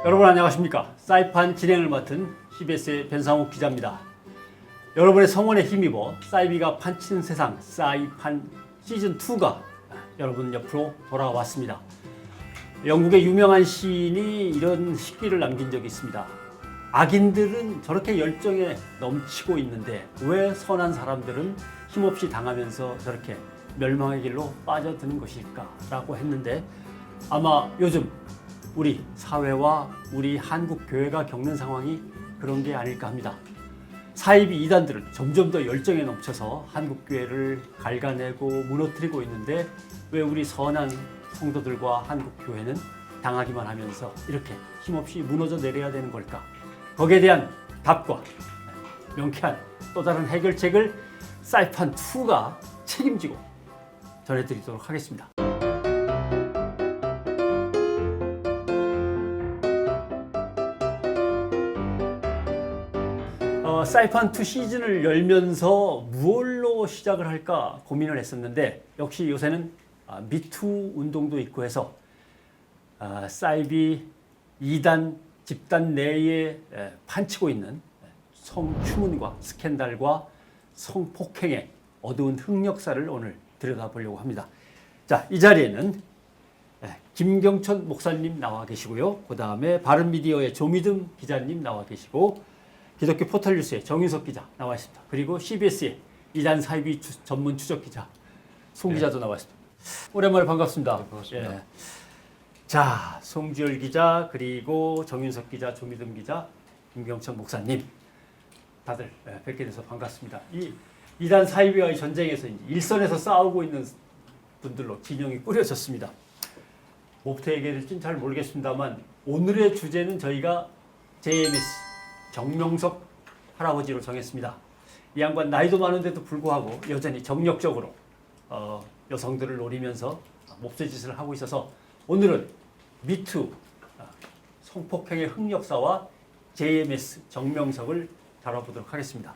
여러분 안녕하십니까? 사이판 진행을 맡은 CBS의 변상욱 기자입니다. 여러분의 성원에 힘입어 사이비가 판치는 세상 사이판 시즌2가 여러분 옆으로 돌아왔습니다. 영국의 유명한 시인이 이런 시기를 남긴 적이 있습니다. 악인들은 저렇게 열정에 넘치고 있는데 왜 선한 사람들은 힘없이 당하면서 저렇게 멸망의 길로 빠져드는 것일까? 라고 했는데 아마 요즘 우리 사회와 우리 한국 교회가 겪는 상황이 그런 게 아닐까 합니다. 사이비 이단들은 점점 더 열정에 넘쳐서 한국 교회를 갉아내고 무너뜨리고 있는데 왜 우리 선한 성도들과 한국 교회는 당하기만 하면서 이렇게 힘없이 무너져 내려야 되는 걸까? 거기에 대한 답과 명쾌한 또 다른 해결책을 사이판2가 책임지고 전해드리도록 하겠습니다. 사이판2 시즌을 열면서 무엇로 시작을 할까 고민을 했었는데 역시 요새는 미투 운동도 있고 해서 사이비 2단 집단 내에 판치고 있는 성추문과 스캔들과 성폭행의 어두운 흑역사를 오늘 들여다보려고 합니다. 자, 이 자리에는 김경천 목사님 나와 계시고요. 그 다음에 바른미디어의 조미듬 기자님 나와 계시고 기독교 포털뉴스의 정윤석 기자 나와 있습니다. 그리고 CBS의 이단 사이비 전문 추적 기자 송 기자도 나와 있습니다. 오랜만에 반갑습니다. 네, 반갑습니다. 예. 자, 송지열 기자 그리고 정윤석 기자, 조미듬 기자, 김경천 목사님 다들 뵙게 돼서 반갑습니다. 이 이단 사이비와의 전쟁에서 이제 일선에서 싸우고 있는 분들로 진영이 꾸려졌습니다. 뭐부터 얘기해야 될지는 잘 모르겠습니다만 오늘의 주제는 저희가 JMS 정명석 할아버지로 정했습니다. 이 양반 나이도 많은데도 불구하고 여전히 정력적으로 여성들을 노리면서 몹쓸짓을 하고 있어서 오늘은 미투 성폭행의 흑역사와 JMS 정명석을 다뤄보도록 하겠습니다.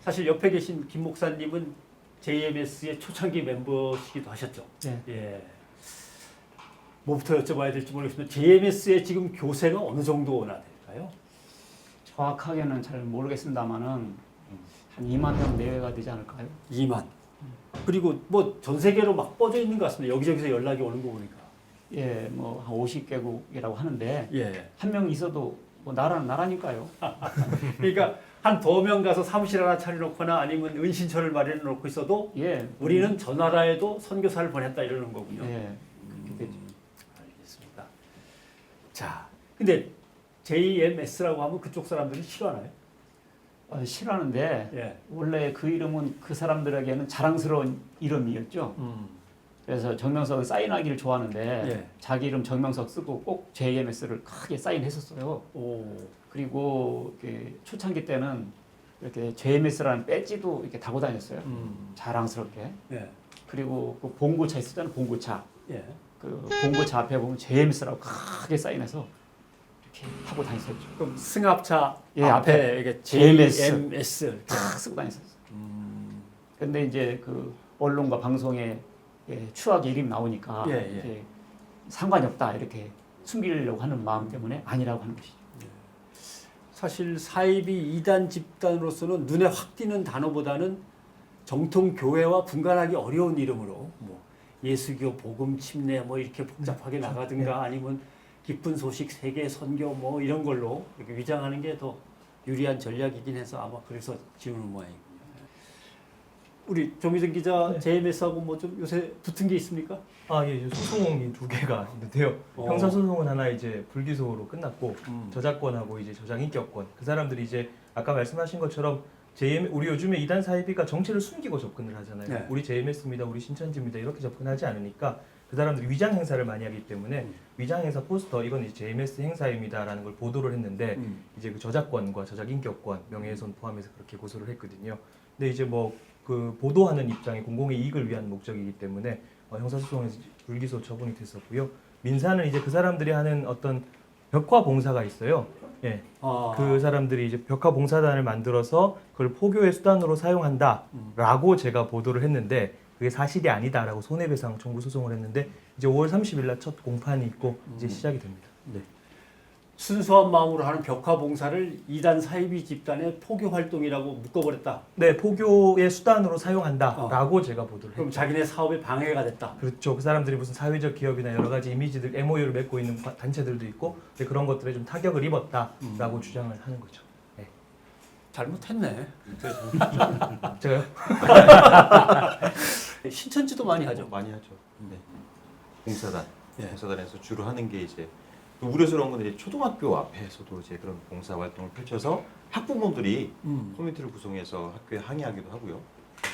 사실 옆에 계신 김 목사님은 JMS의 초창기 멤버시기도 하셨죠. 네. 예. 뭐부터 여쭤봐야 될지 모르겠습니다. JMS의 지금 교세가 어느 정도나 될까요? 정확하게는 잘 모르겠습니다만은 한 2만 명 내외가 되지 않을까요? 2만. 그리고 뭐 전 세계로 막 뻗어 있는 것 같습니다. 여기저기서 연락이 오는 거 보니까. 예, 뭐 한 50개국이라고 하는데 예. 한 명 있어도 뭐 나라는 나라니까요. 그러니까 한 도명 가서 사무실 하나 차려놓거나 아니면 은신처를 마련해 놓고 있어도 예, 우리는 저 나라에도 선교사를 보냈다 이러는 거군요. 예, 그렇게 되죠. 알겠습니다. 자, 근데 JMS라고 하면 그쪽 사람들이 싫어하나요? 싫어하는데 예. 원래 그 이름은 그 사람들에게는 자랑스러운 이름이었죠. 그래서 정명석은 사인하기를 좋아하는데 예. 자기 이름 정명석 쓰고 꼭 JMS를 크게 사인했었어요. 오. 그리고 이렇게 초창기 때는 이렇게 JMS라는 배지도 이렇게 다고 다녔어요. 자랑스럽게. 예. 그리고 그 봉고차 있었잖아요. 봉고차. 예. 그 봉고차 앞에 보면 JMS라고 크게 사인해서 이렇게 타고 다녔었죠. 그럼 승합차 예, 앞에 이게 JMS. JMS 탁 쓰고 다녔었어요. 근데 이제 그 언론과 방송에 추억의 이름이 나오니까 예, 예. 이제 상관이 없다 이렇게 숨기려고 하는 마음 때문에 아니라고 하는 것이죠. 사실 사이비 2단 집단으로서는 눈에 확 띄는 단어보다는 정통 교회와 분간하기 어려운 이름으로 뭐 예수교 복음 침례 뭐 이렇게 복잡하게 나가든가 아니면 기쁜 소식 세계 선교 뭐 이런 걸로 이렇게 위장하는 게 더 유리한 전략이긴 해서 아마 그래서 지우는 모양이군요. 우리 조미정 기자 네. JMS하고 뭐 좀 요새 붙은 게 있습니까? 예, 소송이 2개가 있는데요. 형사소송은 하나 이제 불기소로 끝났고 저작권하고 이제 저작인격권 그 사람들이 이제 아까 말씀하신 것처럼 우리 요즘에 이단 사이비가 정체를 숨기고 접근을 하잖아요. 네. 우리 JMS입니다, 우리 신천지입니다 이렇게 접근하지 않으니까 그 사람들이 위장 행사를 많이 하기 때문에 위장 행사 포스터 이건 이제 JMS 행사입니다라는 걸 보도를 했는데 이제 그 저작권과 저작인격권 명예훼손 포함해서 그렇게 고소를 했거든요. 근데 이제 뭐 그 보도하는 입장이 공공의 이익을 위한 목적이기 때문에 형사소송에서 불기소 처분이 됐었고요. 민사는 이제 그 사람들이 하는 어떤 벽화 봉사가 있어요. 예. 그 사람들이 이제 벽화 봉사단을 만들어서 그걸 포교의 수단으로 사용한다라고 제가 보도를 했는데 그 그게 사실이 아니다라고 손해배상 청구 소송을 했는데 이제 5월 30일 날 첫 공판이 있고 이제 시작이 됩니다. 순수한 마음으로 하는 벽화 봉사를 이단 사이비 집단의 포교 활동이라고 묶어버렸다. 네, 포교의 수단으로 사용한다라고 제가 보도를 그럼 했죠. 자기네 사업에 방해가 됐다. 그렇죠. 그 사람들이 무슨 사회적 기업이나 여러 가지 이미지들, MOU를 맺고 있는 단체들도 있고 근데 그런 것들에 좀 타격을 입었다라고 주장을 하는 거죠. 네. 잘못했네. 제가요? 신천지도 많이 하죠. 많이 하죠. 네. 봉사단, 예. 봉사단에서 주로 하는 게 이제 또 우려스러운 건 이제 초등학교 앞에서도 이제 그런 봉사 활동을 펼쳐서 학부모들이 커뮤니티를 구성해서 학교에 항의하기도 하고요.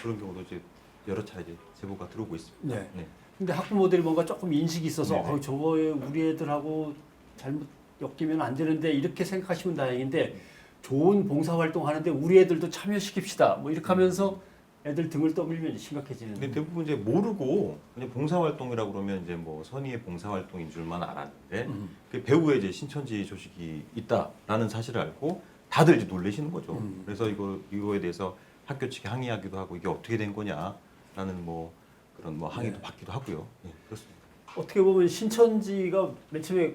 그런 경우도 이제 여러 차례 이제 제보가 들어오고 있습니다. 네. 네. 근데 학부모들이 뭔가 조금 인식이 있어서 네네. 저거 우리 애들하고 잘못 엮이면 안 되는데 이렇게 생각하시면 다행인데 좋은 봉사 활동 하는데 우리 애들도 참여시킵시다. 뭐 이렇게 하면서 애들 등을 떠밀면 심각해지는. 근데 대부분 이제 모르고 그냥 봉사 활동이라고 그러면 이제 뭐 선의의 봉사 활동인 줄만 알았는데 그 배후에 이제 신천지 조직이 있다라는 사실을 알고 다들 이제 놀라시는 거죠. 그래서 이거에 대해서 학교 측에 항의하기도 하고 이게 어떻게 된 거냐라는 뭐 그런 뭐 항의도 네. 받기도 하고요. 네, 그렇습니다. 어떻게 보면 신천지가 맨 처음에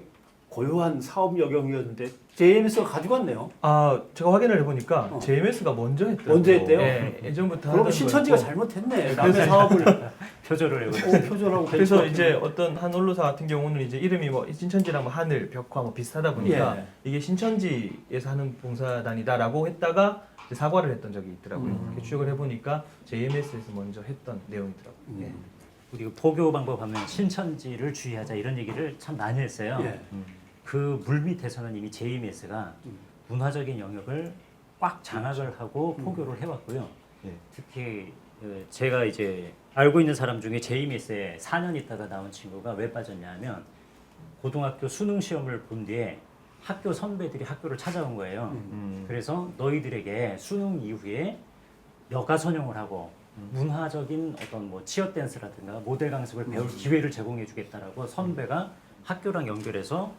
고요한 사업 여경이었는데 JMS가 가져갔네요. 아, 제가 확인을 해보니까 JMS가 먼저 했더라고요. 먼저 했대요? 네, 예전부터 그러면 하던 신천지가 거였고. 잘못했네. 남의 사업을 표절을 해버렸어요. 표절하고 그래서 이제 어떤 한 언론사 같은 경우는 이제 이름이 뭐 신천지랑 뭐 하늘, 벽화 뭐 비슷하다 보니까 예. 이게 신천지에서 하는 봉사단이다라고 했다가 이제 사과를 했던 적이 있더라고요. 이렇게 추적을 해보니까 JMS에서 먼저 했던 내용이더라고요. 예. 우리 그 포교 방법 하면 신천지를 주의하자 이런 얘기를 참 많이 했어요. 예. 그 물밑에서는 이미 JMS가 문화적인 영역을 꽉 장악을 하고 포교를 해왔고요. 예. 특히 제가 이제 알고 있는 사람 중에 JMS에 4년 있다가 나온 친구가 왜 빠졌냐면 고등학교 수능 시험을 본 뒤에 학교 선배들이 학교를 찾아온 거예요. 그래서 너희들에게 수능 이후에 여가 선용을 하고 문화적인 어떤 뭐 치어 댄스라든가 모델 강습을 배울 기회를 제공해 주겠다라고 선배가 학교랑 연결해서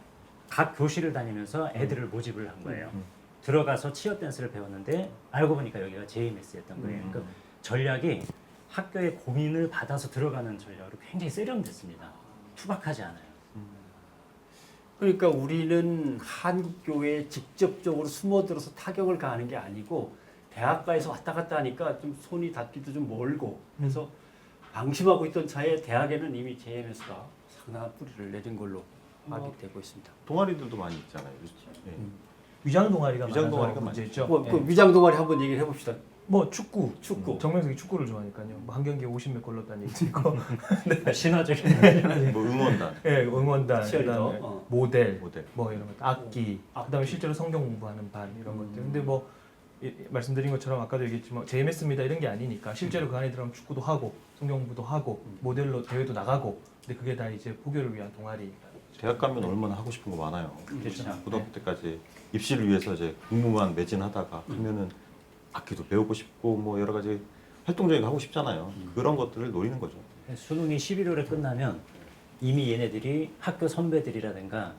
각 교실을 다니면서 애들을 모집을 한 거예요. 들어가서 치어 댄스를 배웠는데 알고 보니까 여기가 JMS였던 거예요. 그러니까 전략이 학교의 고민을 받아서 들어가는 전략으로 굉장히 세련됐습니다. 투박하지 않아요. 그러니까 우리는 한국교회에 직접적으로 숨어들어서 타격을 가하는 게 아니고 대학가에서 왔다 갔다 하니까 좀 손이 닿기도 좀 멀고 그래서 방심하고 있던 차에 대학에는 이미 JMS가 상당한 뿌리를 내린 걸로 파악되고 있습니다. 동아리들도 많이 있잖아요. 예. 위장 동아리가 위장 많아서 동아리가 문제죠. 뭐, 예. 그 위장 동아리 한번 얘기를 해봅시다. 뭐 축구. 정명석이 축구를 좋아하니까요. 뭐 한 경기에 50몇 골 넣었다는 얘기도 있고. 신화적인 뭐 응원단, 예, 응원단, 치어리더, 그다음에 어. 모델, 모델. 뭐 이런 것, 악기, 그다음에 실제로 성경 공부하는 반 이런 것들. 근데 뭐 말씀드린 것처럼 아까도 얘기했지만 JMS입니다 이런 게 아니니까 실제로 그 안에 들어가면 축구도 하고 성경 공부도 하고 모델로 대회도 나가고. 근데 그게 다 이제 포교를 위한 동아리. 대학 가면 얼마나 하고 싶은 거 많아요. 그렇죠. 고등학교 때까지 입시를 위해서 이제 공부만 매진하다가 하면은 악기도 배우고 싶고 뭐 여러 가지 활동적인 거 하고 싶잖아요. 그런 것들을 노리는 거죠. 수능이 11월에 끝나면 이미 얘네들이 학교 선배들이라든가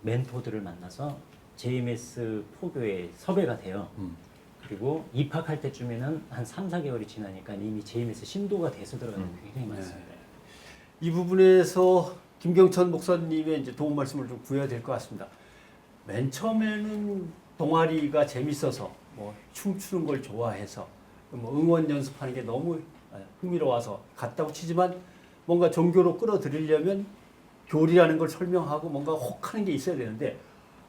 멘토들을 만나서 JMS 포교에 섭외가 돼요. 그리고 입학할 때쯤에는 한 3, 4개월이 지나니까 이미 JMS 신도가 돼서 들어가는 게 굉장히 많습니다. 이 부분에서 김경천 목사님의 이제 도움 말씀을 좀 구해야 될 것 같습니다. 맨 처음에는 동아리가 재밌어서 뭐 춤추는 걸 좋아해서 뭐 응원 연습하는 게 너무 흥미로워서 갔다고 치지만 뭔가 종교로 끌어들이려면 교리라는 걸 설명하고 뭔가 혹하는 게 있어야 되는데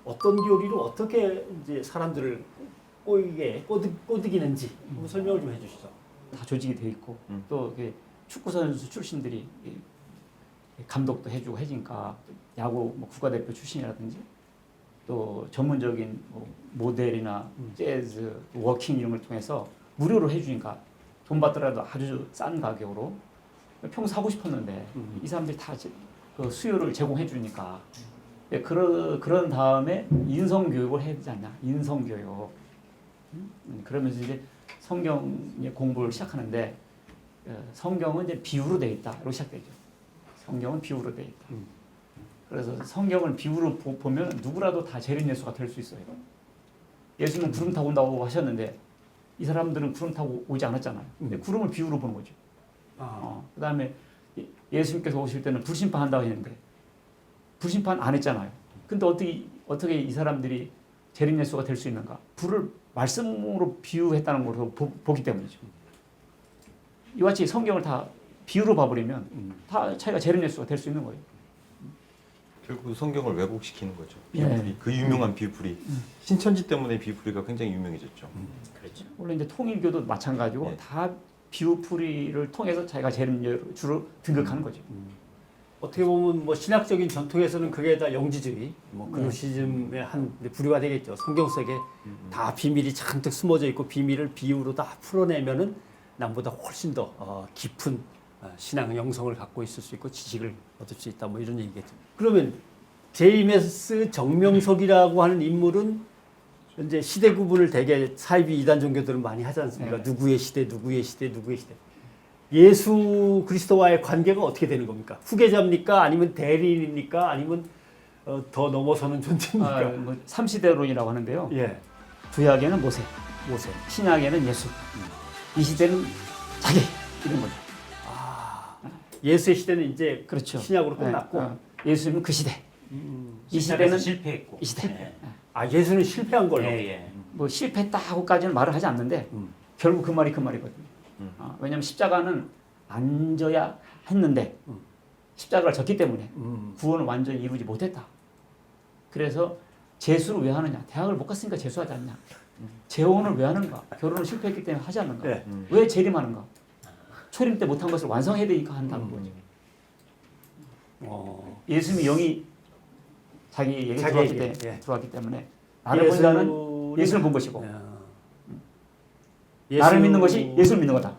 어떤 교리로 어떻게 이제 사람들을 꼬드기는지 한번 설명을 좀 해주시죠. 다 조직이 돼 있고 또 이게 축구 선수 출신들이 감독도 해주고 해니까 야구 뭐 국가대표 출신이라든지 또 전문적인 뭐 모델이나 재즈, 워킹 이런 걸 통해서 무료로 해주니까 돈 받더라도 아주 싼 가격으로 평소 하고 싶었는데 이 사람들이 다 그 수요를 제공해 주니까 그런 다음에 인성 교육을 해야 되지 않냐? 인성 교육. 그러면서 이제 성경의 공부를 시작하는데 성경은 이제 비유로 돼 있다. 이렇게 시작되죠. 성경은 비유로 돼 있다. 그래서 성경을 비유로 보면 누구라도 다 재림 예수가 될 수 있어요. 예수는 구름 타고 온다고 하셨는데 이 사람들은 구름 타고 오지 않았잖아요. 근데 구름을 비유로 보는 거죠. 그다음에 예수님께서 오실 때는 불심판 한다고 했는데 불심판 안 했잖아요. 근데 어떻게 이 사람들이 재림 예수가 될 수 있는가? 불을 말씀으로 비유했다는 걸로 보기 때문이죠. 이와 같이 성경을 다 비유로 봐버리면 다 자기가 재림 예수가 될 수 있는 거예요. 결국 성경을 왜곡시키는 거죠. 네. 비유풀이. 그 유명한 비유풀이. 신천지 때문에 비유풀이가 굉장히 유명해졌죠. 그렇죠. 원래 이제 통일교도 마찬가지고 네. 다 비유풀이를 통해서 자기가 재림 주로 등극하는 거죠. 어떻게 보면 뭐 신학적인 전통에서는 그게 다 영지주의, 뭐 그노시즘의 한 부류가 되겠죠. 성경 속에 다 비밀이 잔뜩 숨어져 있고 비밀을 비유로 다 풀어내면은 남보다 훨씬 더 깊은 신앙 영성을 갖고 있을 수 있고 지식을 얻을 수 있다. 뭐 이런 얘기겠죠. 그러면 제이메스 정명석이라고 하는 인물은 이제 시대 구분을 되게 사이비 이단 종교들은 많이 하지 않습니까? 네. 누구의 시대, 누구의 시대, 누구의 시대. 예수 그리스도와의 관계가 어떻게 되는 겁니까? 후계자입니까? 아니면 대리인입니까? 아니면 더 넘어서는 존재입니까? 뭐 삼시대론이라고 하는데요. 예, 구약에는 모세, 모세. 신약에는 예수, 이 시대는 자기 이런 거죠. 예수의 시대는 이제 그렇죠. 신약으로 끝났고, 예수님은 그 시대. 이 시대는 시대는 실패했고. 이 시대. 예. 예수는 실패한 걸로. 예, 예. 뭐 실패했다고까지는 말을 하지 않는데 결국 그 말이 그 말이거든요. 왜냐하면 십자가는 안 져야 했는데 십자가를 졌기 때문에 구원을 완전히 이루지 못했다. 그래서 재수를 왜 하느냐? 대학을 못 갔으니까 재수하지 않냐? 재혼을 왜 하는가? 결혼을 실패했기 때문에 하지 않는가? 네. 왜 재림하는가? 초림 때 못한 것을 완성해야 되니까 한다는 거죠. 예수님이 영이 자기에게 자기에게, 들어왔기 때문에 나를 본 자는 예수를 본 것이고 나를 믿는 것이 예수를 믿는 거다.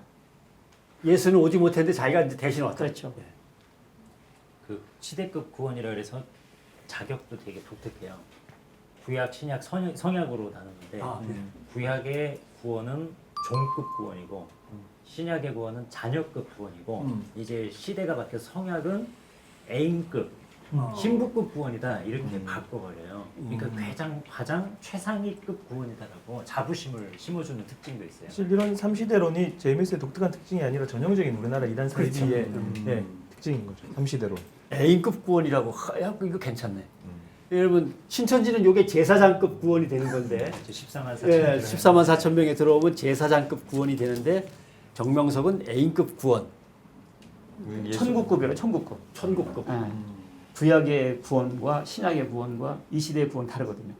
예수는 오지 못했는데 자기가 이제 대신 왔다. 그렇죠. 그 시대급 구원이라 그래서 자격도 되게 독특해요. 구약, 신약, 성약으로 나누는데 구약의 구원은 종급 구원이고 신약의 구원은 자녀급 구원이고 이제 시대가 바뀌어서 성약은 애인급, 신부급 구원이다 이렇게 바꿔버려요. 그러니까 가장 최상위급 구원이다라고 자부심을 심어주는 특징도 있어요. 사실 이런 삼시대론이 제이메스의 독특한 특징이 아니라 전형적인 우리나라 이단 사이비의 특징인 거죠. 삼시대론. A급 구원이라고. 야, 이거 괜찮네. 여러분 신천지는 이게 제사장급 구원이 되는 건데 14만 4천 예, 14만 4천 명에 들어오면 제사장급 구원이 되는데 정명석은 A급 구원, 천국급이라 천국급. 천국급. 예. 구약의 구원과 신약의 구원과 이 시대의 구원 다르거든요.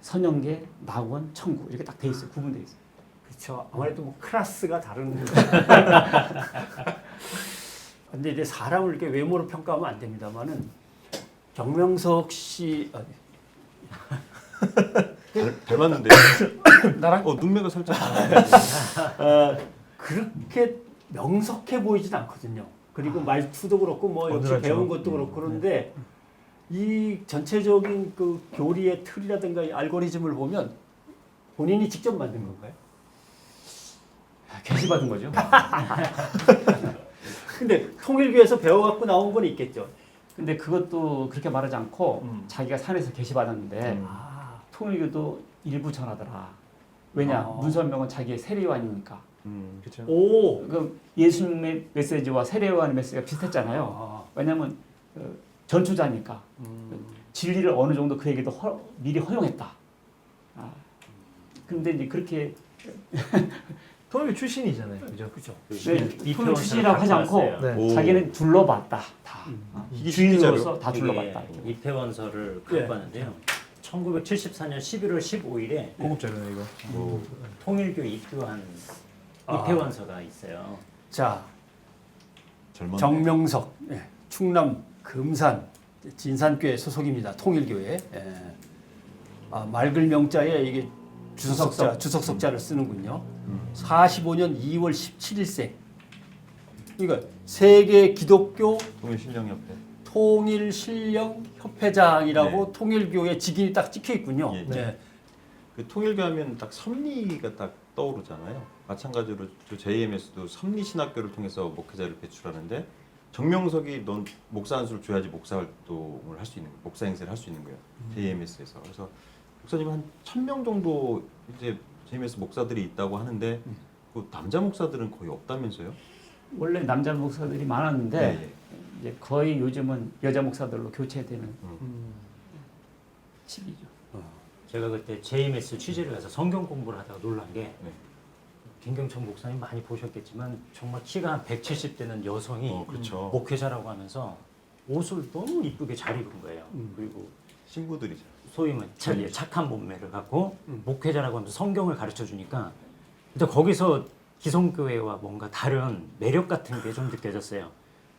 선영계, 낙원, 천국 이렇게 딱 돼 있어요. 구분돼 있어요. 그렇죠. 아무래도 뭐 클래스가 다른. 근데 이제 사람을 이렇게 외모로 평가하면 안 됩니다만은 정명석 씨 닮았는데. 나랑 눈매가 살짝. 그렇게 명석해 보이진 않거든요. 그리고 말투도 그렇고 뭐 역시 어눌하죠. 배운 것도 그렇고 그런데 이 전체적인 그 교리의 틀이라든가 이 알고리즘을 보면 본인이 직접 만든 건가요? 계시받은 거죠. 근데 통일교에서 배워갖고 나온 건 있겠죠. 근데 그것도 그렇게 말하지 않고 자기가 산에서 계시받았는데 통일교도 일부 전하더라. 왜냐? 문선명은 자기의 세례요한이니까. 그렇죠. 오. 그 예수님의 메시지와 세례요한의 메시지가 비슷했잖아요. 왜냐하면 전투자니까 진리를 어느 정도 그에게도 미리 허용했다. 근데 이제 그렇게 통일교 출신이잖아요. 그죠? 그렇죠. 통일 출신이라고 하지 않고 네. 자기는 둘러봤다. 다 주인으로서 다 이게 둘러봤다. 입회원서를 예. 갖고 왔는데요. 1974년 11월 15일에 고급 자료네 이거. 통일교 입교한 입회원서가 있어요. 자, 젊은 정명석, 충남 금산 진산교회 소속입니다. 통일교회. 맑을 명자에 이게 주석석자를 쓰는군요. 45년 2월 17일생. 그러니까 세계 기독교 통일신령협회. 통일신령협회장이라고 통일교회 직인이 딱 찍혀 있군요. 예, 네. 그 통일교 하면 딱 섭리가 딱 떠오르잖아요. 마찬가지로 저 JMS도 섭리신학교를 통해서 목회자를 배출하는데 정명석이 넌 목사 안수를 줘야지 목사 활동을 할 수 있는 거예요. 목사 행세를 할 수 있는 거예요. JMS에서. 그래서 목사님 한 1,000명 정도 이제 JMS 목사들이 있다고 하는데 그 남자 목사들은 거의 없다면서요? 원래 남자 목사들이 많았는데 예. 이제 거의 요즘은 여자 목사들로 교체되는 시기죠. 제가 그때 JMS 취재를 가서 성경 공부를 하다가 놀란 게 네. 김경천 목사님 많이 보셨겠지만 정말 키가 한 170 되는 여성이 그렇죠. 목회자라고 하면서 옷을 너무 이쁘게 잘 입은 거예요. 그리고 신부들이죠. 소위 말해 착한 몸매를 갖고 목회자라고 하면서 성경을 가르쳐 주니까 근데 거기서 기성교회와 뭔가 다른 매력 같은 게 좀 느껴졌어요.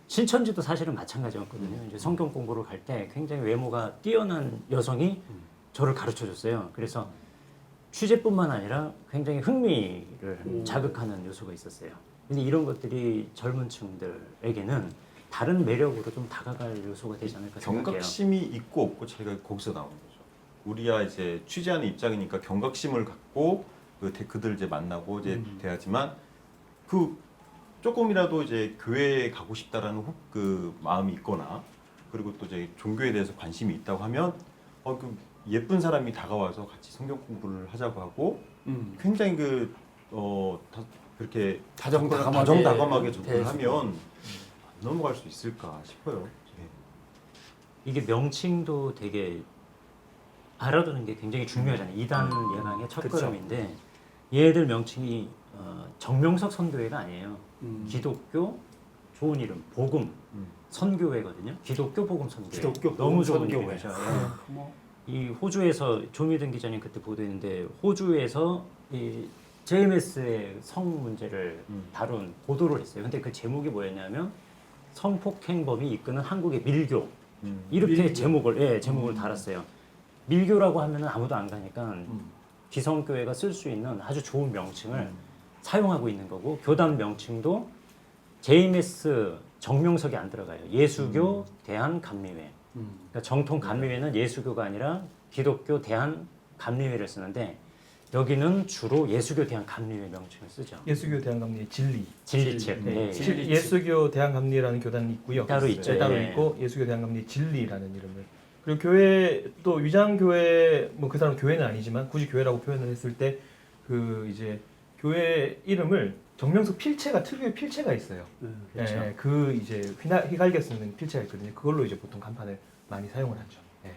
신천지도 사실은 마찬가지였거든요. 이제 성경 공부를 갈 때 굉장히 외모가 뛰어난 여성이 저를 가르쳐 줬어요. 그래서 취재뿐만 아니라 굉장히 흥미를 자극하는 요소가 있었어요. 근데 이런 것들이 젊은 층들에게는 다른 매력으로 좀 다가갈 요소가 되지 않을까 생각해요. 경각심이 있고 없고 차이가 거기서 나오는 거죠. 우리야 이제 취재하는 입장이니까 경각심을 갖고 그들 이제 만나고 이제 돼야지만 그 조금이라도 이제 교회에 가고 싶다라는 그 마음이 있거나 그리고 또 이제 종교에 대해서 관심이 있다고 하면 그 예쁜 사람이 다가와서 같이 성경 공부를 하자고 하고 굉장히 그렇게 다정다감하게 접근을 하면 넘어갈 수 있을까 싶어요. 이게 명칭도 되게 알아두는 게 굉장히 중요하잖아요. 이단 예강의 첫걸음인데 얘들 명칭이 정명석 선교회가 아니에요. 기독교 좋은 이름 복음 선교회거든요. 기독교 복음 선교회. 기독교 너무 복음 좋은 선교회. 이름이죠. 이 호주에서 조미든 기자님 그때 보도했는데 호주에서 이 JMS의 성 문제를 다룬 보도를 했어요. 근데 그 제목이 뭐였냐면 성폭행범이 이끄는 한국의 밀교 이렇게 제목을 달았어요. 밀교라고 하면은 아무도 안 가니까 기성교회가 쓸 수 있는 아주 좋은 명칭을 사용하고 있는 거고 교단 명칭도 JMS 정명석이 안 들어가요. 예수교 대한감리회. 그러니까 정통 감리회는 예수교가 아니라 기독교 대한감리회를 쓰는데 여기는 주로 예수교 대한감리회 명칭을 쓰죠. 예수교 대한감리 진리. 진리책. 네. 예수교 대한감리라는 교단이 있고요. 따로 있죠. 네, 따로 네. 있고 예수교 대한감리 진리라는 이름을. 그리고 교회 또 위장교회 뭐 그 사람 교회는 아니지만 굳이 교회라고 표현을 했을 때 그 이제 교회 이름을 정명석 필체가 특유의 필체가 있어요. 그렇죠. 예, 그 이제 휘갈겨 쓰는 필체가 있거든요. 그걸로 이제 보통 간판을 많이 사용을 하죠. 예.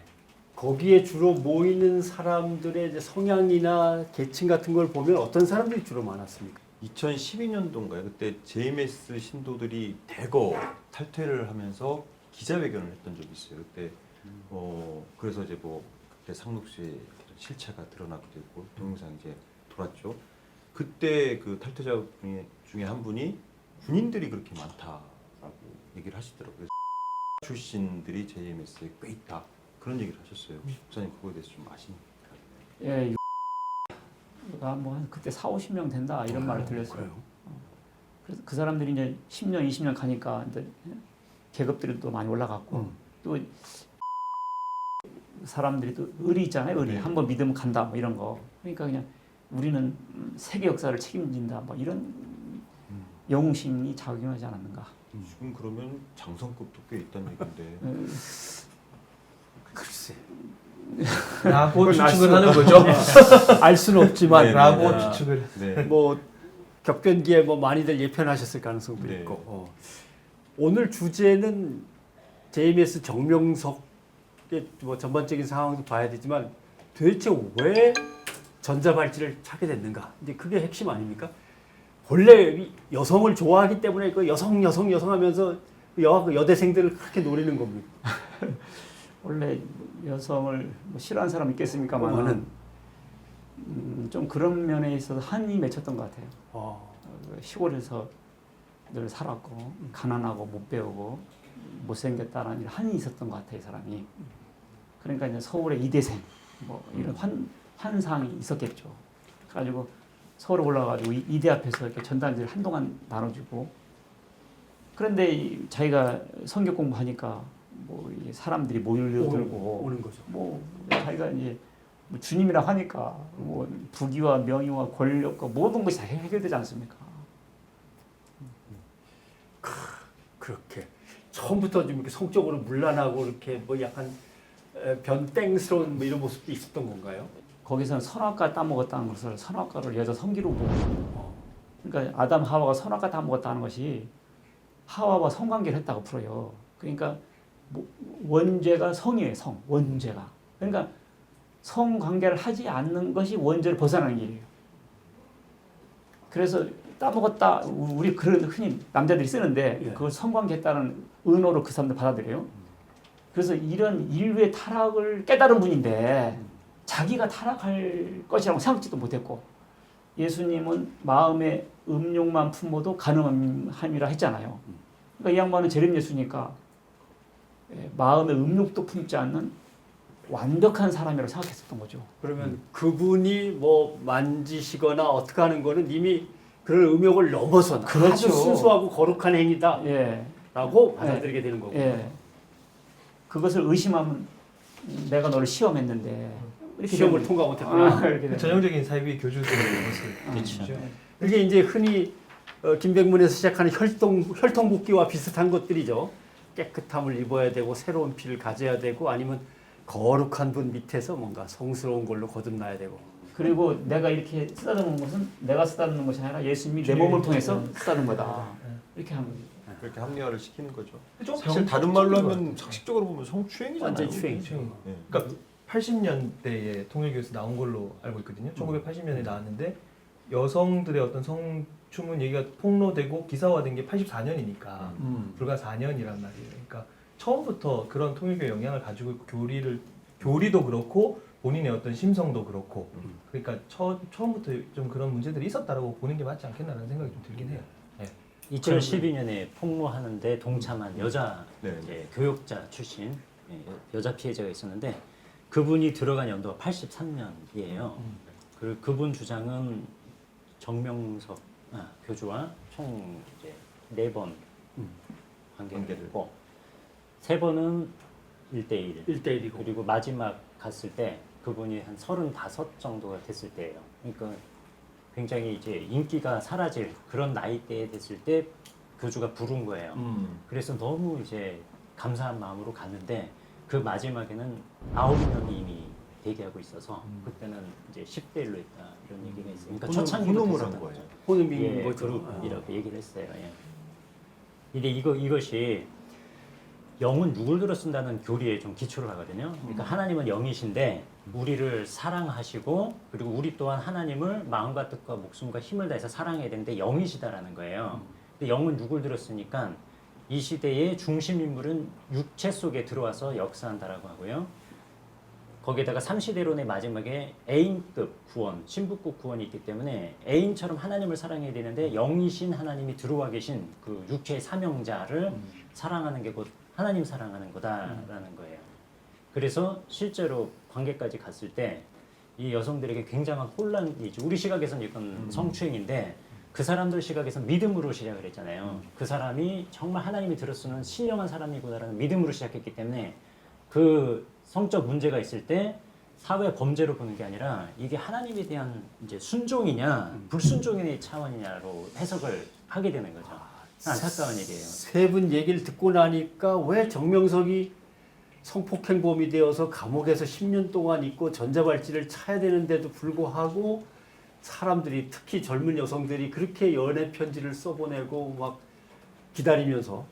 거기에 주로 모이는 사람들의 이제 성향이나 계층 같은 걸 보면 어떤 사람들이 주로 많았습니까? 2012년도인가요? 그때 JMS 신도들이 대거 탈퇴를 하면서 기자회견을 했던 적이 있어요. 그때 그래서 이제 뭐 그때 상록 씨의 실체가 드러나기도 했고 동영상 이제 돌았죠. 그때 그 탈퇴자 중에 한 분이 군인들이 그렇게 많다라고 얘기를 하시더라고요. 출신들이 JMS에 꽤 있다 그런 얘기를 하셨어요. 목사님 그거에 대해서 좀 아십니까? 예, 뭐 그때 40-50명 된다 이런 말을 들렸어요. 그래서 그 사람들이 이제 10년, 20년 가니까 이제 계급들이 또 많이 올라갔고 또 사람들이 또 의리 있잖아요. 의리. 한번 믿으면 간다 뭐 이런 거. 그러니까 그냥 우리는 세계 역사를 책임진다 뭐 이런 영웅심이 작용하지 않았는가. 지금 그러면 장성급도 꽤 있다는 얘기인데 글쎄. 라고 추측을 하는 거죠. 알 수는 없지만 네, 라고 네. 추측을. 네. 뭐 격변기에 뭐 많이들 예편하셨을 가능성도 네. 있고 오늘 주제는 JMS 정명석의 뭐 전반적인 상황도 봐야 되지만 도대체 왜 전자발찌를 차게 됐는가? 이제 그게 핵심 아닙니까? 본래 여성을 좋아하기 때문에 그 여성 하면서 여대생들을 그렇게 노리는 겁니다. 원래 여성을 뭐 싫어하는 사람 있겠습니까만은 좀 그런 면에 있어서 한이 맺혔던 것 같아요. 시골에서 늘 살았고 가난하고 못 배우고 못생겼다라는 한이 있었던 것 같아요, 이 사람이. 그러니까 이제 서울의 이대생 뭐 이런 환상이 있었겠죠. 그래가지고 서울에 올라가지고 이대 앞에서 이렇게 전단지를 한동안 나눠주고 그런데 자기가 성경 공부하니까 뭐 사람들이 몰려들고 오는 거죠. 뭐 자기가 이제 뭐 주님이라 하니까 뭐 부귀와 명예와 권력과 모든 것이 다 해결되지 않습니까? 그렇게 처음부터 좀 이렇게 성적으로 문란하고 이렇게 뭐 약간 변땡스러운 뭐 이런 모습도 있었던 건가요? 거기서는 선악과 따먹었다는 것을 선악과를 여자 성기로 보고 그러니까 아담 하와가 선악과 따먹었다는 것이 하와와 성관계를 했다고 풀어요. 그러니까 뭐 원죄가 성이에요. 성. 원죄가. 그러니까 성관계를 하지 않는 것이 원죄를 벗어나는 길이에요. 그래서 따먹었다 우리 그런 흔히 남자들이 쓰는데 예. 그걸 성관계했다는 은어로 그 사람들 받아들여요. 그래서 이런 인류의 타락을 깨달은 분인데 자기가 타락할 것이라고 생각지도 못했고 예수님은 마음의 음욕만 품어도 가능함이라 했잖아요. 그러니까 이 양반은 재림 예수니까 마음의 음욕도 품지 않는 완벽한 사람이라고 생각했었던 거죠. 그러면 그분이 뭐 만지시거나 어떻게 하는 거는 이미 그런 음욕을 넘어선 그렇죠. 아주 순수하고 거룩한 행위다라고 예, 받아들이게 되는 거고. 예. 그것을 의심하면 내가 너를 시험했는데 이렇게 시험을 되면- 통과 못했구나. 이렇게 되면- 전형적인 사이비 교주들의 모습. 그렇죠. 이게 이제 흔히 김백문에서 시작하는 혈통복귀와 비슷한 것들이죠. 깨끗함을 입어야 되고 새로운 피를 가져야 되고 아니면 거룩한 분 밑에서 뭔가 성스러운 걸로 거듭나야 되고. 그리고 내가 이렇게 쓰다듬은 것은 내가 쓰다듬는 것이 아니라 예수님이 내 몸을 통해서 쓰다듬은 거다. 이렇게 하는 거죠. 그렇게 합리화를 시키는 거죠. 좀 사실 다른 말로 하면 상식적으로 보면 성추행이잖아요. 완전 추행이죠. 네. 그러니까 80년대에 통일교에서 나온 걸로 알고 있거든요. 1980년에 나왔는데 여성들의 어떤 성추문 얘기가 폭로되고 기사화된 게 84년이니까 불과 4년이란 말이에요. 그러니까 처음부터 그런 통일교의 영향을 가지고 있고 교리도 그렇고 본인의 어떤 심성도 그렇고 그러니까 처음부터 좀 그런 문제들이 있었다라고 보는 게 맞지 않겠나라는 생각이 좀 들긴 해요. 2012년에 폭로하는데 동참한 여자 네. 이제 교육자 출신 여자 피해자가 있었는데 그분이 들어간 연도가 83년이에요. 그리고 그분 주장은 정명석 교주와 총 이제 4번 관계를 했고 3번은 1대1 1대1이고. 그리고 마지막 갔을 때 그분이 한 35 정도가 됐을 때예요. 그러니까 굉장히 이제 인기가 사라질 그런 나이대에 됐을 때 교주가 부른 거예요. 그래서 너무 이제 감사한 마음으로 갔는데 그 마지막에는 9명이 이미 대기하고 있어서 그때는 이제 10대 1로 했다 이런 얘기가 있어요. 그러니까 초창기로 혼용을 한 됐었던 거예요. 거죠. 혼음인 예, 거죠. 그룹이라고 얘기를 했어요. 예. 근데 이것이 영은 누굴 쓴다는 교리에 좀 기초를 하거든요. 그러니까 하나님은 영이신데 우리를 사랑하시고 그리고 우리 또한 하나님을 마음과 뜻과 목숨과 힘을 다해서 사랑해야 되는데 영이시다라는 거예요. 근데 영은 누굴 들었으니까 이 시대의 중심 인물은 육체 속에 들어와서 역사한다라고 하고요. 거기에다가 삼시대론의 마지막에 애인급 구원, 신부급 구원이 있기 때문에 애인처럼 하나님을 사랑해야 되는데 영이신 하나님이 들어와 계신 그 육체의 사명자를 사랑하는 게 곧 하나님 사랑하는 거다라는 거예요. 그래서 실제로 관계까지 갔을 때 이 여성들에게 굉장한 혼란이죠. 우리 시각에서는 이건 성추행인데 그 사람들 시각에서는 믿음으로 시작을 했잖아요. 그 사람이 정말 하나님이 들었으면 신령한 사람이구나라는 믿음으로 시작했기 때문에 그 성적 문제가 있을 때 사회 범죄로 보는 게 아니라 이게 하나님에 대한 이제 순종이냐 불순종의 차원이냐로 해석을 하게 되는 거죠. 안타까운 일이에요. 세 분 얘기를 듣고 나니까 왜 정명석이 성폭행범이 되어서 감옥에서 10년 동안 있고 전자발찌를 차야 되는데도 불구하고 사람들이 특히 젊은 여성들이 그렇게 연애 편지를 써보내고 막 기다리면서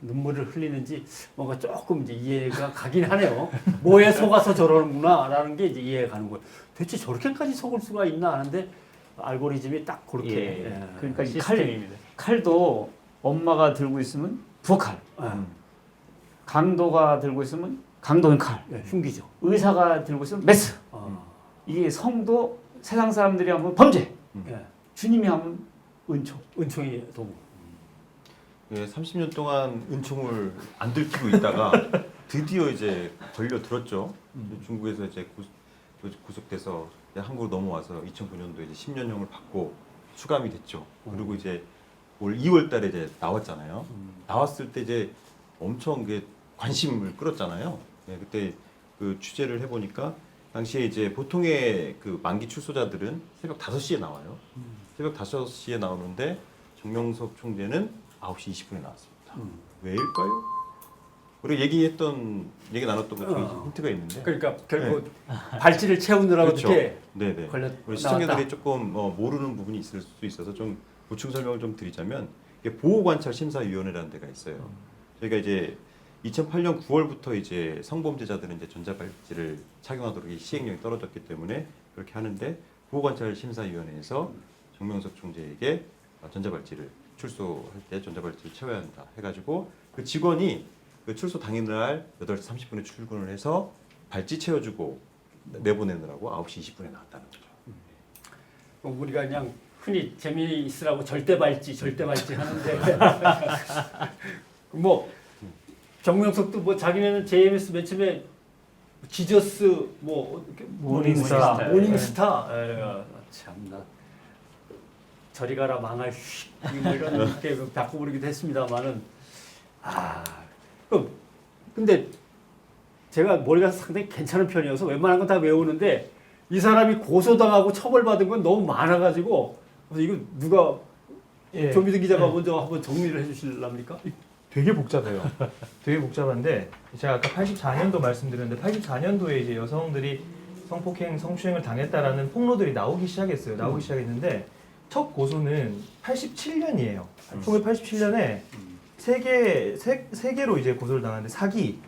눈물을 흘리는지 뭔가 조금 이제 이해가 가긴 하네요. 뭐에 속아서 저러는구나라는 게 이제 이해가 가는 거예요. 대체 저렇게까지 속을 수가 있나 하는데 알고리즘이 딱 그렇게. 예. 그러니까 이 시스템입니다. 칼도 엄마가 들고 있으면 부엌칼, 강도가 들고 있으면 강도인 칼, 흉기죠. 의사가 들고 있으면 메스. 이게 성도 세상 사람들이 하면 범죄, 예. 주님이 하면 은총. 은총이 도구. 예, 30년 동안 은총을 안 들키고 있다가 드디어 이제 걸려 들었죠. 중국에서 이제 구속돼서 한국으로 넘어와서 2009년도에 이제 10년형을 받고 수감이 됐죠. 그리고 이제 올 2월달에 이제 나왔잖아요. 나왔을 때 이제 엄청 관심을 끌었잖아요. 네, 그때 그 취재를 해보니까 당시에 이제 보통의 그 만기 출소자들은 새벽 5시에 나와요. 새벽 5시에 나오는데 정명석 총재는 9시 20분에 나왔습니다. 왜일까요? 우리 얘기 나눴던 것 중에 힌트가 있는데. 그러니까 결국 발찌를 채우느라고 그렇죠. 이렇게 네네. 우리 나왔다. 시청자들이 조금 모르는 부분이 있을 수 있어서 좀 보충 설명을 좀 드리자면 이게 보호관찰심사위원회라는 데가 있어요. 저희가 이제 2008년 9월부터 이제 성범죄자들은 이제 전자발찌를 착용하도록 이 시행령이 떨어졌기 때문에 그렇게 하는데 보호관찰심사위원회에서 정명석 총재에게 전자발찌를 출소할 때 전자발찌를 채워야 한다 해가지고 그 직원이 그 출소 당일날 8시 30분에 출근을 해서 발찌 채워주고 내보내느라고 9시 20분에 나왔다는 거죠. 우리가 그냥 흔히 재미있으라고 절대 발찌 하는데 뭐 정명석도 뭐 자기네는 JMS 맨 처음에 지저스 뭐 모닝스타. 모닝스타 참나 저리 가라 망할 휙 이런 이렇게 바꿔 부르기도 했습니다만은 근데 제가 머리가 상당히 괜찮은 편이어서 웬만한 건 다 외우는데 이 사람이 고소당하고 처벌받은 건 너무 많아가지고 그래서 이거 누가 조미드 기자가 먼저 한번 정리를 해주실랍니까? 되게 복잡해요. 되게 복잡한데 제가 아까 84년도 말씀드렸는데 84년도에 이제 여성들이 성폭행, 성추행을 당했다라는 폭로들이 나오기 시작했어요. 나오기 시작했는데 첫 고소는 87년이에요. 1987년에 세 개로 이제 고소를 당하는데 사기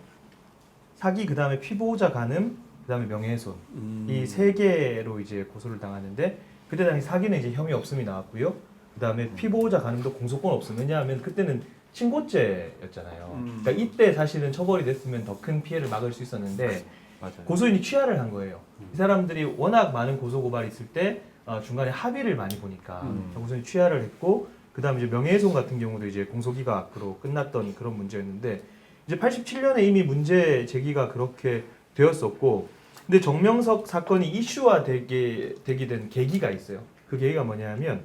그다음에 피보호자 간음, 그다음에 명예훼손 이 세 개로 이제 고소를 당하는데 그때 당시 사기는 이제 혐의 없음이 나왔고요. 그다음에 피보호자 간음도 공소권 없음. 왜냐하면 그때는 친고죄였잖아요. 그러니까 이때 사실은 처벌이 됐으면 더 큰 피해를 막을 수 있었는데 맞아요. 고소인이 취하를 한 거예요. 이 사람들이 워낙 많은 고소 고발이 있을 때 중간에 합의를 많이 보니까 고소인이 취하를 했고 그다음에 이제 명예훼손 같은 경우도 이제 공소기각으로 끝났던 그런 문제였는데 이제 87년에 이미 문제 제기가 그렇게 되었었고 근데 정명석 사건이 이슈화되게 된 계기가 있어요. 그 계기가 뭐냐면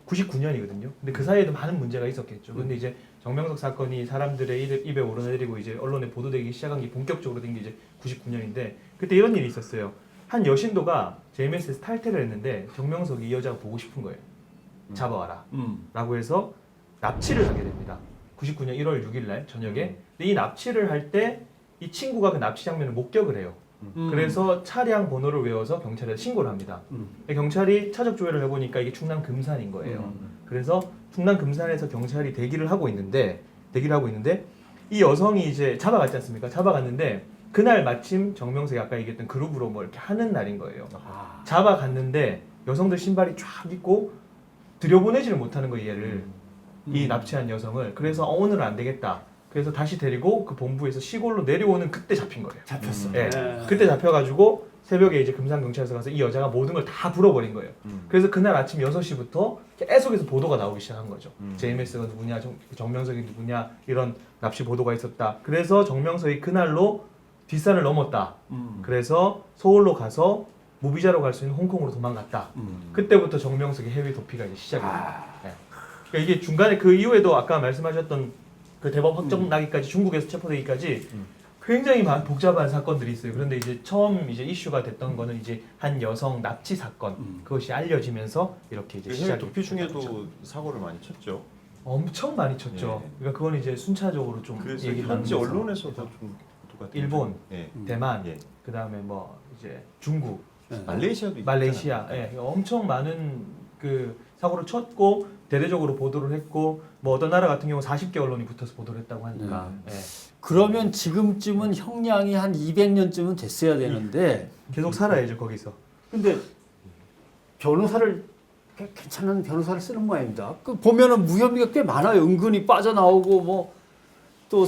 99년이거든요. 근데 그 사이에도 많은 문제가 있었겠죠. 근데 이제 정명석 사건이 사람들의 입에 오르내리고 이제 언론에 보도되기 시작한 게 본격적으로 된 게 이제 99년인데 그때 이런 일이 있었어요. 한 여신도가 JMS에서 탈퇴를 했는데 정명석이 이 여자가 보고 싶은 거예요. 잡아와라. 라고 해서 납치를 하게 됩니다. 99년 1월 6일 날 저녁에. 근데 이 납치를 할 때 이 친구가 그 납치 장면을 목격을 해요. 그래서 차량 번호를 외워서 경찰에 신고를 합니다. 경찰이 차적 조회를 해보니까 이게 충남 금산인 거예요. 그래서 충남 금산에서 경찰이 대기를 하고 있는데 이 여성이 이제 잡아갔지 않습니까? 잡아갔는데 그날 마침 정명석이 아까 얘기했던 그룹으로 뭐 이렇게 하는 날인 거예요. 잡아갔는데 여성들 신발이 쫙 있고 들여보내지를 못하는 거예요, 얘를. 이 납치한 여성을. 그래서 오늘은 안 되겠다. 그래서 다시 데리고 그 본부에서 시골로 내려오는 그때 잡힌 거예요. 잡혔어. 네. 그때 잡혀가지고 새벽에 이제 금산경찰서 가서 이 여자가 모든 걸 다 불어버린 거예요. 그래서 그날 아침 6시부터 계속해서 보도가 나오기 시작한 거죠. JMS가 누구냐, 정명석이 누구냐 이런 납치 보도가 있었다. 그래서 정명석이 그날로 뒷산을 넘었다. 그래서 서울로 가서 무비자로 갈 수 있는 홍콩으로 도망갔다. 그때부터 정명석의 해외 도피가 이제 시작이 됩니다. 네. 그러니까 이게 중간에 그 이후에도 아까 말씀하셨던 그 대법 확정 나기까지 중국에서 체포되기까지 굉장히 복잡한 사건들이 있어요. 그런데 이제 처음 이제 이슈가 됐던 거는 이제 한 여성 납치 사건 그것이 알려지면서 이렇게 이제 해외 시작이 도피 중에도 됐죠. 사고를 많이 쳤죠. 엄청 많이 쳤죠. 예. 그러니까 그건 이제 순차적으로 좀 그래서 얘기를 현지 나누면서 언론에서도 좀 보도가 되죠. 일본, 예. 대만, 예. 그다음에 뭐 이제 중국, 말레이시아도 말레이시아, 있잖아요. 예, 엄청 많은 그 사고를 쳤고 대대적으로 보도를 했고 뭐 어떤 나라 같은 경우 40개 언론이 붙어서 보도를 했다고 하니까 예. 그러면 지금쯤은 형량이 한 200년쯤은 됐어야 되는데 계속 살아야죠 거기서. 근데 변호사를 괜찮은 변호사를 쓰는 모양입니다. 그 보면은 무혐의가 꽤 많아요. 은근히 빠져나오고 뭐 또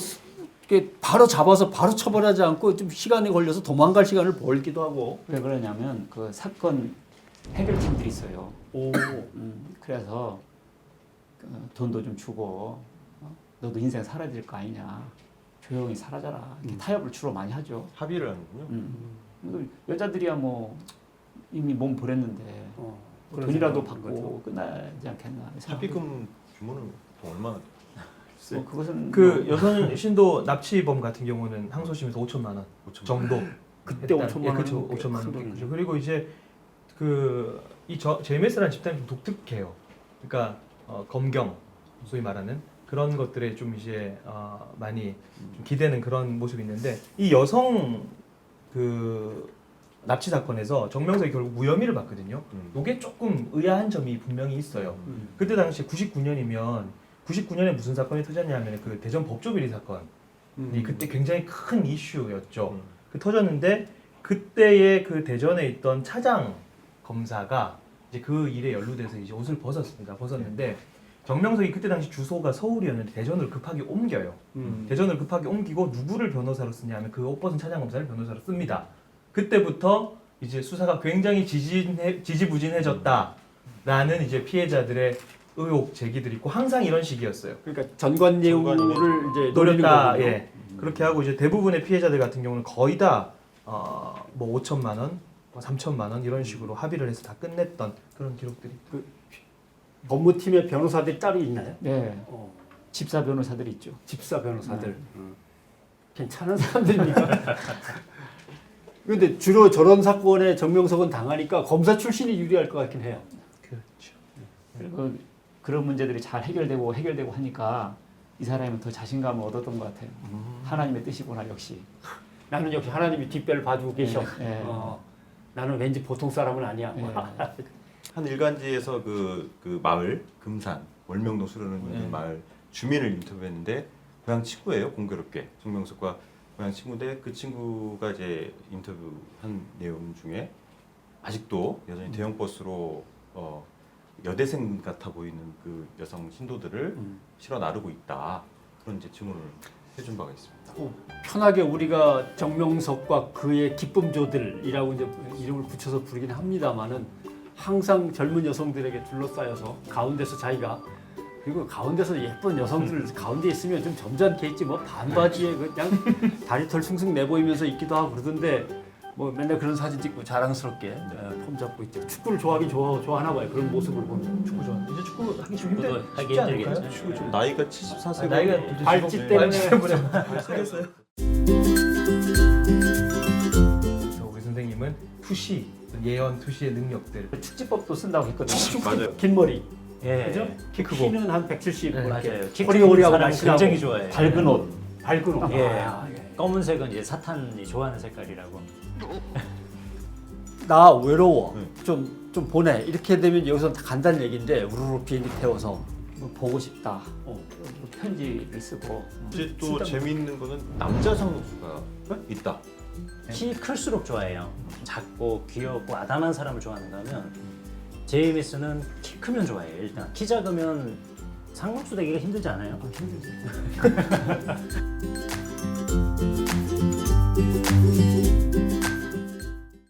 바로 잡아서 바로 처벌하지 않고 좀 시간이 걸려서 도망갈 시간을 벌기도 하고. 왜 그러냐면 그 사건 해결팀들이 있어요. 오. 그래서 돈도 좀 주고 너도 인생 살아야 될 거 아니냐. 조용히 사라져라. 이렇게 타협을 주로 많이 하죠. 합의를 하는군요. 여자들이야 뭐 이미 몸 버렸는데 돈이라도 받고 끝나지 않겠나. 합의금 규모는 또 얼마나? 뭐 그것은 그 여성 신도 납치범 같은 경우는 항소심에서 5천만 원 정도. 그때 5천만 예, 원. 그렇죠. 5천만 원. 그죠. 그리고 이제 이 JMS라는 집단이 좀 독특해요. 그러니까 검경 소위 말하는 그런 것들에 좀 이제 많이 좀 기대는 그런 모습이 있는데 이 여성 그 납치 사건에서 정명석이 결국 무혐의를 받거든요. 이게 조금 의아한 점이 분명히 있어요. 그때 당시에 99년이면 99년에 무슨 사건이 터졌냐면 그 대전 법조비리 사건이 그때 굉장히 큰 이슈였죠. 그 터졌는데 그때의 그 대전에 있던 차장 검사가 이제 그 일에 연루돼서 이제 옷을 벗었습니다. 벗었는데 정명석이 그때 당시 주소가 서울이었는데 대전으로 급하게 옮겨요. 대전을 급하게 옮기고 누구를 변호사로 쓰냐면 그 옷 벗은 차장 검사를 변호사로 씁니다. 그때부터 이제 수사가 굉장히 지지부진해졌다라는 이제 피해자들의 의혹 제기들이 있고 항상 이런 식이었어요. 그러니까 전관예우를 이제 노리는 노렸다. 거군요. 예. 그렇게 하고 이제 대부분의 피해자들 같은 경우는 거의 다 뭐 5천만 원, 뭐 3천만 원 이런 식으로 합의를 해서 다 끝냈던 그런 기록들이. 법무팀의 변호사들이 따로 있나요? 네. 어, 집사 변호사들이 있죠. 집사 변호사들. 괜찮은 사람들입니까? 근데 주로 저런 사건에 정명석은 당하니까 검사 출신이 유리할 것 같긴 해요. 그렇죠. 그리고 그런 문제들이 잘 해결되고 하니까 이 사람은 더 자신감을 얻었던 것 같아요. 하나님의 뜻이구나 역시. 나는 역시 하나님이 뒷배를 봐주고 계셔. 네. 나는 왠지 보통 사람은 아니야. 한 일간지에서 그 마을 금산 월명동 수련을 있는 마을 주민을 인터뷰했는데 고향 친구예요. 공교롭게 정명석과 고향 친구인데 그 친구가 이제 인터뷰한 내용 중에 아직도 여전히 대형 버스로 여대생 같아 보이는 그 여성 신도들을 실어 나르고 있다. 그런 이제 증언을 해준 바가 있습니다. 편하게 우리가 정명석과 그의 기쁨조들이라고 이제 이름을 붙여서 부르긴 합니다만은 항상 젊은 여성들에게 둘러싸여서 가운데서 자기가 그리고 가운데서 예쁜 여성들 가운데 있으면 좀 점잖게 있지 뭐 반바지에 그냥 다리털 숭숭 내보이면서 있기도 하고 그러던데 뭐 맨날 그런 사진 찍고 자랑스럽게 폼 잡고 있죠. 축구를 좋아하긴 좋아하나 봐요. 그런 모습을 보면. 축구 좋아. 이제 축구 하기 좀 축구도 쉽지 하기 않을까요? 힘들겠죠. 지금 나이가 74세. 나이가 발찌 때문에 하겠어요. 우리 선생님은 투시, 예언 투시의 능력들. 축지법도 쓴다고 했거든요. 맞아요. 긴 머리. 예. 그죠? 키는 한 170. 네, 맞아요. 키 허리허리하고 사람 날씬하고 굉장히 좋아해요. 밝은 옷. 밝은 옷. 예. 아, 예. 검은색은 이제 사탄이 좋아하는 색깔이라고. 나 외로워. 네. 좀 보내. 이렇게 되면 여기서 다 간다는 얘기인데 우르르 비행기 태워서 뭐 보고 싶다. 뭐 편지를 쓰고. 이제 또 재미있는 거는 남자 상록수가 있다. 키 클수록 좋아해요. 작고 귀엽고 아담한 사람을 좋아하는가 하면 제이미스는 키 크면 좋아해요. 일단 키 작으면 상록수 되기가 힘들지 않아요? 힘들지.